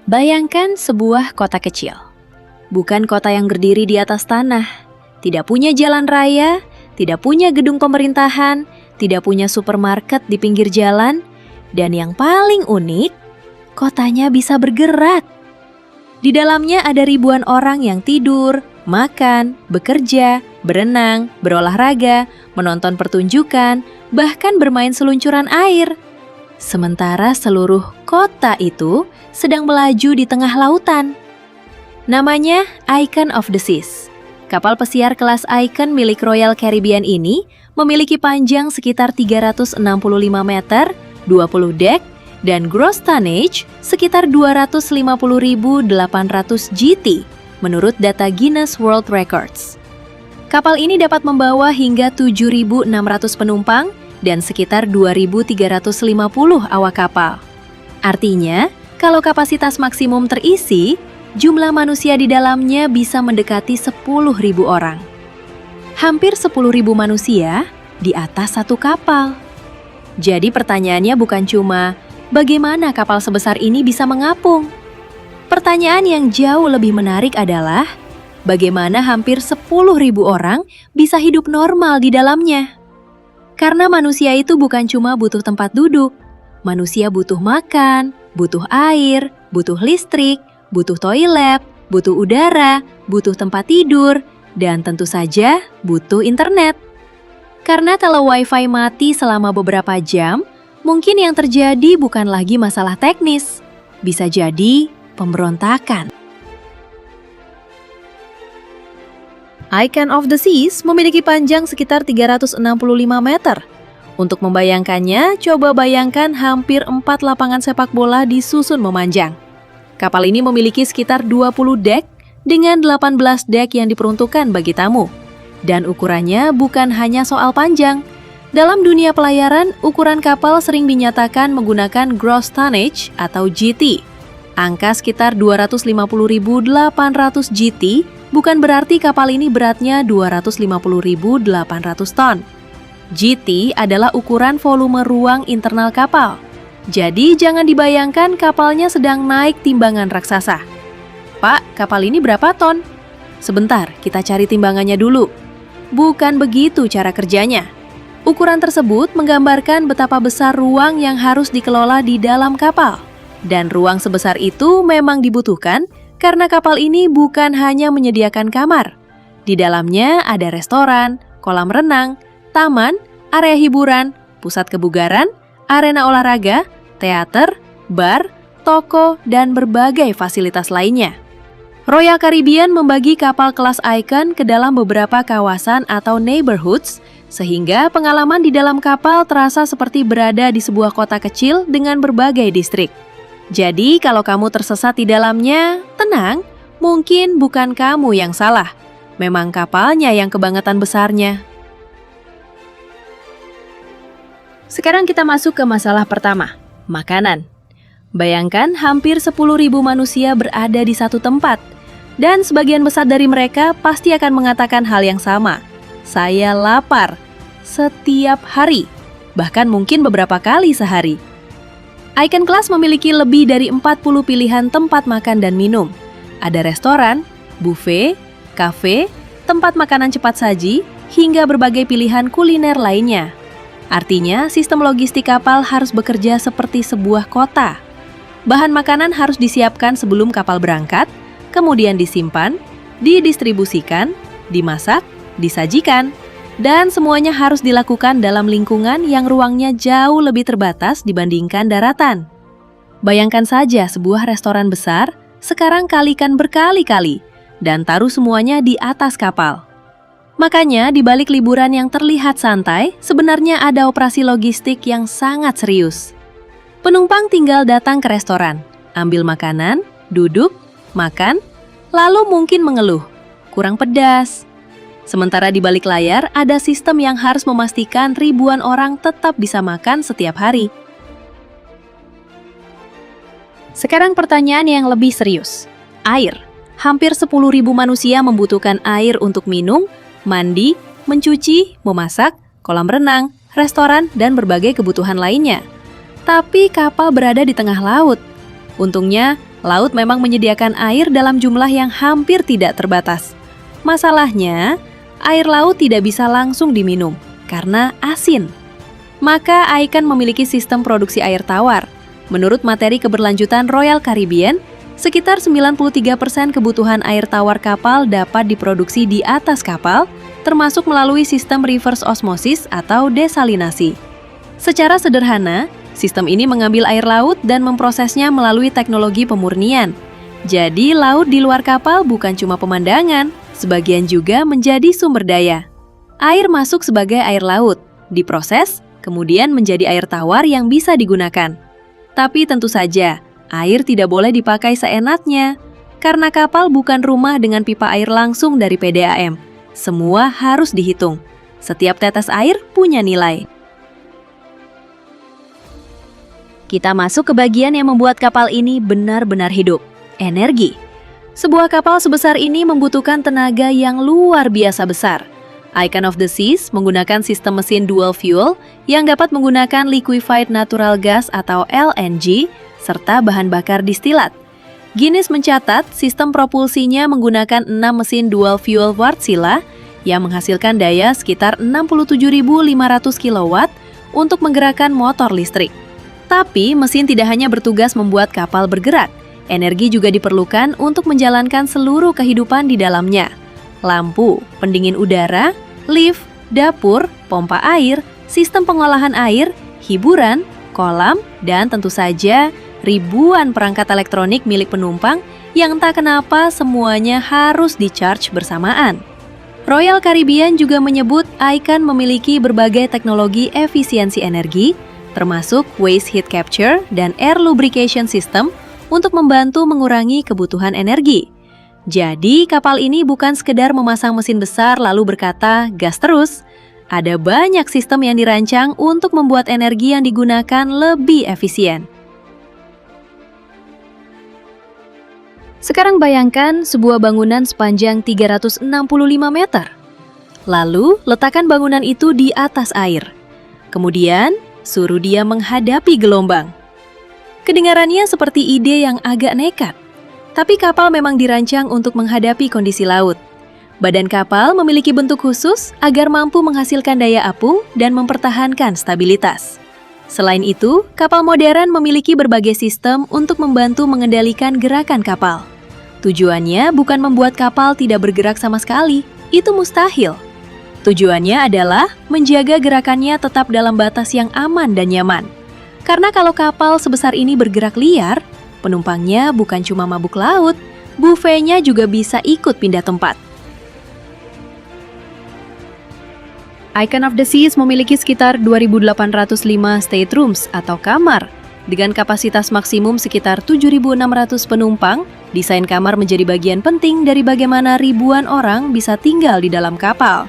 Bayangkan sebuah kota kecil. Bukan kota yang berdiri di atas tanah, tidak punya jalan raya, tidak punya gedung pemerintahan, tidak punya supermarket di pinggir jalan, dan yang paling unik, kotanya bisa bergerak. Di dalamnya ada ribuan orang yang tidur, makan, bekerja, berenang, berolahraga, menonton pertunjukan, bahkan bermain seluncuran air. Sementara seluruh kota itu sedang melaju di tengah lautan. Namanya Icon of the Seas. Kapal pesiar kelas Icon milik Royal Caribbean ini memiliki panjang sekitar 365 meter, 20 dek, dan gross tonnage sekitar 250.800 GT menurut data Guinness World Records. Kapal ini dapat membawa hingga 7.600 penumpang dan sekitar 2.350 awak kapal. Artinya, kalau kapasitas maksimum terisi, jumlah manusia di dalamnya bisa mendekati 10.000 orang. Hampir 10.000 manusia di atas satu kapal. Jadi pertanyaannya bukan cuma, bagaimana kapal sebesar ini bisa mengapung? Pertanyaan yang jauh lebih menarik adalah, bagaimana hampir 10.000 orang bisa hidup normal di dalamnya? Karena manusia itu bukan cuma butuh tempat duduk, manusia butuh makan, butuh air, butuh listrik, butuh toilet, butuh udara, butuh tempat tidur, dan tentu saja butuh internet. Karena kalau wifi mati selama beberapa jam, mungkin yang terjadi bukan lagi masalah teknis, bisa jadi pemberontakan. Icon of the Seas memiliki panjang sekitar 365 meter. Untuk membayangkannya, coba bayangkan hampir 4 lapangan sepak bola disusun memanjang. Kapal ini memiliki sekitar 20 dek dengan 18 dek yang diperuntukkan bagi tamu. Dan ukurannya bukan hanya soal panjang. Dalam dunia pelayaran, ukuran kapal sering dinyatakan menggunakan gross tonnage atau GT. Angka sekitar 250.800 GT bukan berarti kapal ini beratnya 250.800 ton. GT adalah ukuran volume ruang internal kapal. Jadi jangan dibayangkan kapalnya sedang naik timbangan raksasa. Pak, kapal ini berapa ton? Sebentar, kita cari timbangannya dulu. Bukan begitu cara kerjanya. Ukuran tersebut menggambarkan betapa besar ruang yang harus dikelola di dalam kapal. Dan ruang sebesar itu memang dibutuhkan karena kapal ini bukan hanya menyediakan kamar. Di dalamnya ada restoran, kolam renang, taman, area hiburan, pusat kebugaran, arena olahraga, teater, bar, toko, dan berbagai fasilitas lainnya. Royal Caribbean membagi kapal kelas Icon ke dalam beberapa kawasan atau neighborhoods, sehingga pengalaman di dalam kapal terasa seperti berada di sebuah kota kecil dengan berbagai distrik. Jadi kalau kamu tersesat di dalamnya, tenang, mungkin bukan kamu yang salah. Memang kapalnya yang kebangetan besarnya. Sekarang kita masuk ke masalah pertama, makanan. Bayangkan hampir 10.000 manusia berada di satu tempat. Dan sebagian besar dari mereka pasti akan mengatakan hal yang sama. Saya lapar. Setiap hari. Bahkan mungkin beberapa kali sehari. Icon Class memiliki lebih dari 40 pilihan tempat makan dan minum. Ada restoran, buffet, kafe, tempat makanan cepat saji, hingga berbagai pilihan kuliner lainnya. Artinya, sistem logistik kapal harus bekerja seperti sebuah kota. Bahan makanan harus disiapkan sebelum kapal berangkat, kemudian disimpan, didistribusikan, dimasak, disajikan, dan semuanya harus dilakukan dalam lingkungan yang ruangnya jauh lebih terbatas dibandingkan daratan. Bayangkan saja sebuah restoran besar, sekarang kalikan berkali-kali, dan taruh semuanya di atas kapal. Makanya di balik liburan yang terlihat santai, sebenarnya ada operasi logistik yang sangat serius. Penumpang tinggal datang ke restoran, ambil makanan, duduk, makan, lalu mungkin mengeluh, kurang pedas. Sementara di balik layar ada sistem yang harus memastikan ribuan orang tetap bisa makan setiap hari. Sekarang pertanyaan yang lebih serius. Air. Hampir 10.000 manusia membutuhkan air untuk minum, mandi, mencuci, memasak, kolam renang, restoran, dan berbagai kebutuhan lainnya. Tapi kapal berada di tengah laut. Untungnya, Laut memang menyediakan air dalam jumlah yang hampir tidak terbatas. Masalahnya, air laut tidak bisa langsung diminum karena asin. Maka Icahn memiliki sistem produksi air tawar. Menurut materi keberlanjutan Royal Caribbean, sekitar 93% kebutuhan air tawar kapal dapat diproduksi di atas kapal, termasuk melalui sistem reverse osmosis atau desalinasi. Secara sederhana, sistem ini mengambil air laut dan memprosesnya melalui teknologi pemurnian. Jadi, laut di luar kapal bukan cuma pemandangan, sebagian juga menjadi sumber daya. Air masuk sebagai air laut, diproses, kemudian menjadi air tawar yang bisa digunakan. Tapi tentu saja, air tidak boleh dipakai seenaknya, karena kapal bukan rumah dengan pipa air langsung dari PDAM. Semua harus dihitung. Setiap tetes air punya nilai. Kita masuk ke bagian yang membuat kapal ini benar-benar hidup, energi. Sebuah kapal sebesar ini membutuhkan tenaga yang luar biasa besar. Icahn of the Seas menggunakan sistem mesin dual fuel yang dapat menggunakan liquefied natural gas atau LNG serta bahan bakar distilat. Guinness mencatat sistem propulsinya menggunakan 6 mesin dual fuel Wärtsilä yang menghasilkan daya sekitar 67.500 kW untuk menggerakkan motor listrik. Tapi mesin tidak hanya bertugas membuat kapal bergerak, energi juga diperlukan untuk menjalankan seluruh kehidupan di dalamnya. Lampu, pendingin udara, lift, dapur, pompa air, sistem pengolahan air, hiburan, kolam, dan tentu saja ribuan perangkat elektronik milik penumpang yang entah kenapa semuanya harus di-charge bersamaan. Royal Caribbean juga menyebut Icahn memiliki berbagai teknologi efisiensi energi, termasuk waste heat capture dan air lubrication system untuk membantu mengurangi kebutuhan energi. Jadi, kapal ini bukan sekedar memasang mesin besar lalu berkata, gas terus. Ada banyak sistem yang dirancang untuk membuat energi yang digunakan lebih efisien. Sekarang bayangkan sebuah bangunan sepanjang 365 meter. Lalu, letakkan bangunan itu di atas air. Kemudian, suruh dia menghadapi gelombang. Kedengarannya seperti ide yang agak nekat, tapi kapal memang dirancang untuk menghadapi kondisi laut. Badan kapal memiliki bentuk khusus agar mampu menghasilkan daya apung dan mempertahankan stabilitas. Selain itu, kapal modern memiliki berbagai sistem untuk membantu mengendalikan gerakan kapal. Tujuannya bukan membuat kapal tidak bergerak sama sekali, itu mustahil. Tujuannya adalah menjaga gerakannya tetap dalam batas yang aman dan nyaman. Karena kalau kapal sebesar ini bergerak liar, penumpangnya bukan cuma mabuk laut, buffetnya juga bisa ikut pindah tempat. Icahn of the Seas memiliki sekitar 2.805 staterooms atau kamar. Dengan kapasitas maksimum sekitar 7.600 penumpang, desain kamar menjadi bagian penting dari bagaimana ribuan orang bisa tinggal di dalam kapal.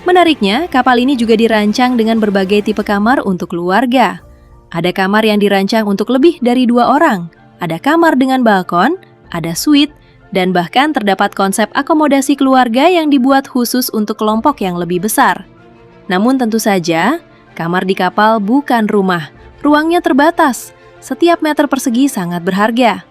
Menariknya, kapal ini juga dirancang dengan berbagai tipe kamar untuk keluarga. Ada kamar yang dirancang untuk lebih dari 2 orang, ada kamar dengan balkon, ada suite, dan bahkan terdapat konsep akomodasi keluarga yang dibuat khusus untuk kelompok yang lebih besar. Namun tentu saja, kamar di kapal bukan rumah, ruangnya terbatas, setiap meter persegi sangat berharga.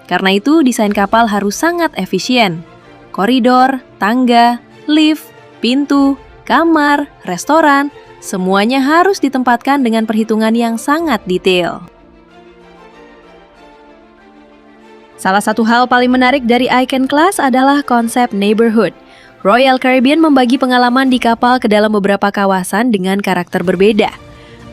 Karena itu, desain kapal harus sangat efisien. Koridor, tangga, lift, pintu, kamar, restoran, semuanya harus ditempatkan dengan perhitungan yang sangat detail. Salah satu hal paling menarik dari Icahn Class adalah konsep neighborhood. Royal Caribbean membagi pengalaman di kapal ke dalam beberapa kawasan dengan karakter berbeda.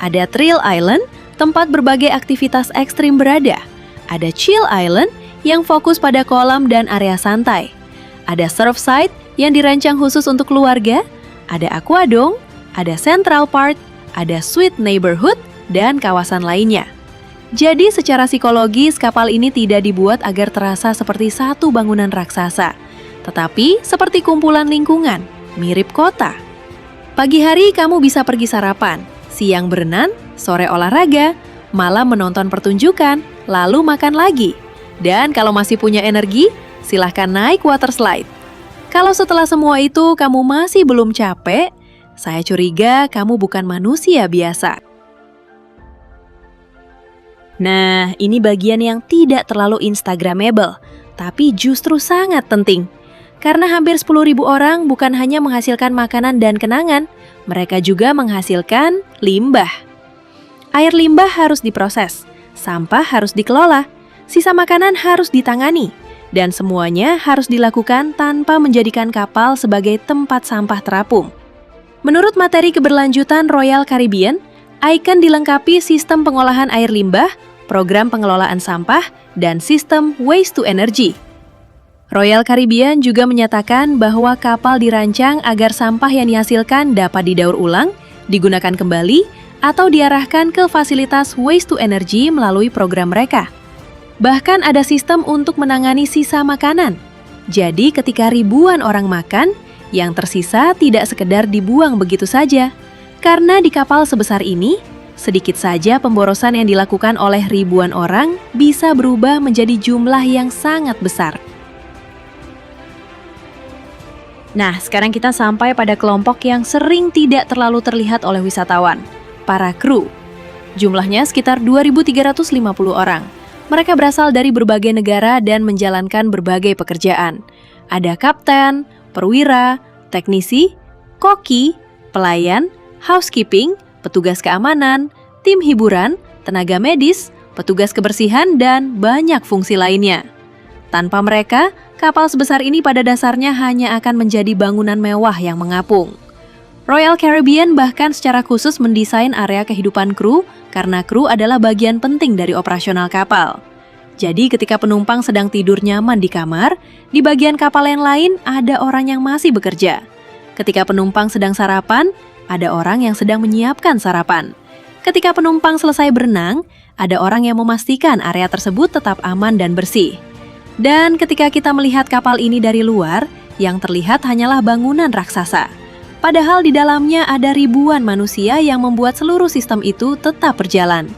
Ada Thrill Island, tempat berbagai aktivitas ekstrim berada. Ada Chill Island, yang fokus pada kolam dan area santai. Ada Surfside, yang dirancang khusus untuk keluarga. Ada Aquadome, ada Central Park, ada Sweet Neighborhood, dan kawasan lainnya. Jadi secara psikologis kapal ini tidak dibuat agar terasa seperti satu bangunan raksasa, tetapi seperti kumpulan lingkungan, mirip kota. Pagi hari kamu bisa pergi sarapan, siang berenang, sore olahraga, malam menonton pertunjukan, lalu makan lagi. Dan kalau masih punya energi, silahkan naik water slide. Kalau setelah semua itu kamu masih belum capek, saya curiga kamu bukan manusia biasa. Nah, ini bagian yang tidak terlalu instagramable, tapi justru sangat penting. Karena hampir 10.000 orang bukan hanya menghasilkan makanan dan kenangan, mereka juga menghasilkan limbah. Air limbah harus diproses, sampah harus dikelola, sisa makanan harus ditangani, dan semuanya harus dilakukan tanpa menjadikan kapal sebagai tempat sampah terapung. Menurut materi keberlanjutan Royal Caribbean, Icon dilengkapi sistem pengolahan air limbah, program pengelolaan sampah, dan sistem waste to energy. Royal Caribbean juga menyatakan bahwa kapal dirancang agar sampah yang dihasilkan dapat didaur ulang, digunakan kembali, atau diarahkan ke fasilitas waste to energy melalui program mereka. Bahkan ada sistem untuk menangani sisa makanan. Jadi ketika ribuan orang makan, yang tersisa tidak sekedar dibuang begitu saja. Karena di kapal sebesar ini, sedikit saja pemborosan yang dilakukan oleh ribuan orang bisa berubah menjadi jumlah yang sangat besar. Nah, sekarang kita sampai pada kelompok yang sering tidak terlalu terlihat oleh wisatawan, para kru. Jumlahnya sekitar 2.350 orang. Mereka berasal dari berbagai negara dan menjalankan berbagai pekerjaan. Ada kapten, perwira, teknisi, koki, pelayan, housekeeping, petugas keamanan, tim hiburan, tenaga medis, petugas kebersihan, dan banyak fungsi lainnya. Tanpa mereka, kapal sebesar ini pada dasarnya hanya akan menjadi bangunan mewah yang mengapung. Royal Caribbean bahkan secara khusus mendesain area kehidupan kru karena kru adalah bagian penting dari operasional kapal. Jadi ketika penumpang sedang tidur nyaman di kamar, di bagian kapal yang lain ada orang yang masih bekerja. Ketika penumpang sedang sarapan, ada orang yang sedang menyiapkan sarapan. Ketika penumpang selesai berenang, ada orang yang memastikan area tersebut tetap aman dan bersih. Dan ketika kita melihat kapal ini dari luar, yang terlihat hanyalah bangunan raksasa. Padahal di dalamnya ada ribuan manusia yang membuat seluruh sistem itu tetap berjalan.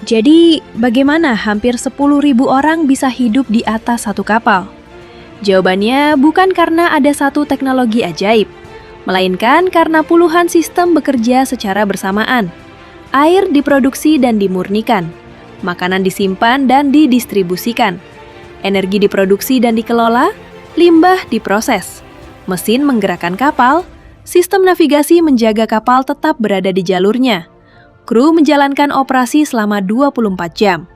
Jadi, bagaimana hampir 10.000 orang bisa hidup di atas satu kapal? Jawabannya bukan karena ada satu teknologi ajaib, melainkan karena puluhan sistem bekerja secara bersamaan. Air diproduksi dan dimurnikan, makanan disimpan dan didistribusikan, energi diproduksi dan dikelola, limbah diproses, mesin menggerakkan kapal, sistem navigasi menjaga kapal tetap berada di jalurnya, kru menjalankan operasi selama 24 jam.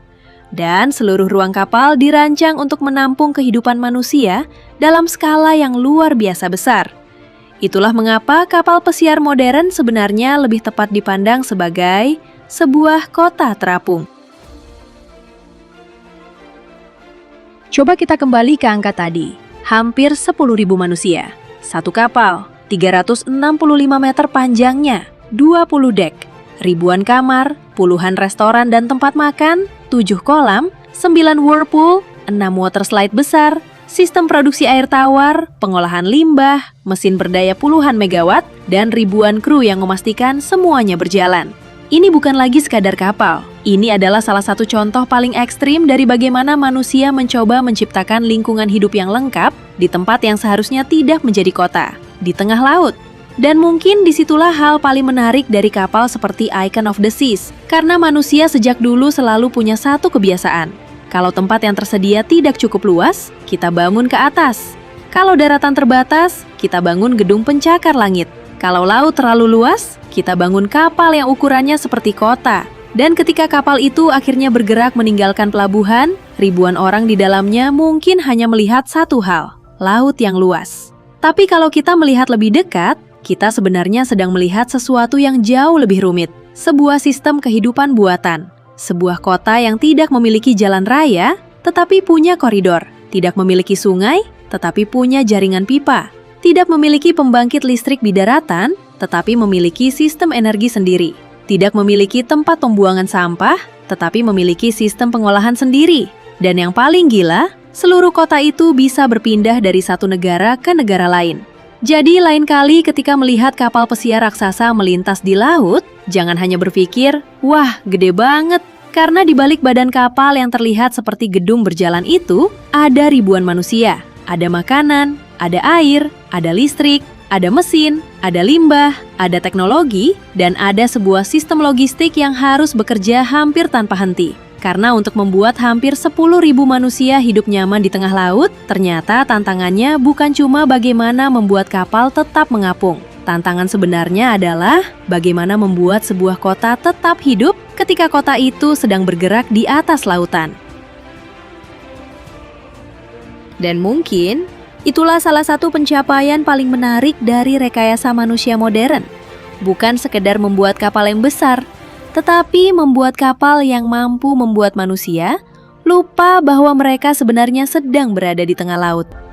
Dan seluruh ruang kapal dirancang untuk menampung kehidupan manusia dalam skala yang luar biasa besar. Itulah mengapa kapal pesiar modern sebenarnya lebih tepat dipandang sebagai sebuah kota terapung. Coba kita kembali ke angka tadi, hampir 10.000 manusia, satu kapal, 365 meter panjangnya, 20 dek, ribuan kamar, puluhan restoran dan tempat makan, 7 kolam, 9 whirlpool, 6 water slide besar, sistem produksi air tawar, pengolahan limbah, mesin berdaya puluhan megawatt, dan ribuan kru yang memastikan semuanya berjalan. Ini bukan lagi sekadar kapal. Ini adalah salah satu contoh paling ekstrim dari bagaimana manusia mencoba menciptakan lingkungan hidup yang lengkap di tempat yang seharusnya tidak menjadi kota, di tengah laut. Dan mungkin disitulah hal paling menarik dari kapal seperti Icon of the Seas, karena manusia sejak dulu selalu punya satu kebiasaan. Kalau tempat yang tersedia tidak cukup luas, kita bangun ke atas. Kalau daratan terbatas, kita bangun gedung pencakar langit. Kalau laut terlalu luas, kita bangun kapal yang ukurannya seperti kota. Dan ketika kapal itu akhirnya bergerak meninggalkan pelabuhan, ribuan orang di dalamnya mungkin hanya melihat satu hal, laut yang luas. Tapi kalau kita melihat lebih dekat, kita sebenarnya sedang melihat sesuatu yang jauh lebih rumit. Sebuah sistem kehidupan buatan. Sebuah kota yang tidak memiliki jalan raya, tetapi punya koridor. Tidak memiliki sungai, tetapi punya jaringan pipa. Tidak memiliki pembangkit listrik di daratan, tetapi memiliki sistem energi sendiri. Tidak memiliki tempat pembuangan sampah, tetapi memiliki sistem pengolahan sendiri. Dan yang paling gila, seluruh kota itu bisa berpindah dari satu negara ke negara lain. Jadi lain kali ketika melihat kapal pesiar raksasa melintas di laut, jangan hanya berpikir, wah gede banget. Karena di balik badan kapal yang terlihat seperti gedung berjalan itu, ada ribuan manusia. Ada makanan, ada air, ada listrik, Ada mesin, ada limbah, ada teknologi, dan ada sebuah sistem logistik yang harus bekerja hampir tanpa henti. Karena untuk membuat hampir 10.000 manusia hidup nyaman di tengah laut, ternyata tantangannya bukan cuma bagaimana membuat kapal tetap mengapung. Tantangan sebenarnya adalah bagaimana membuat sebuah kota tetap hidup ketika kota itu sedang bergerak di atas lautan. Dan mungkin itulah salah satu pencapaian paling menarik dari rekayasa manusia modern. Bukan sekedar membuat kapal yang besar, tetapi membuat kapal yang mampu membuat manusia lupa bahwa mereka sebenarnya sedang berada di tengah laut.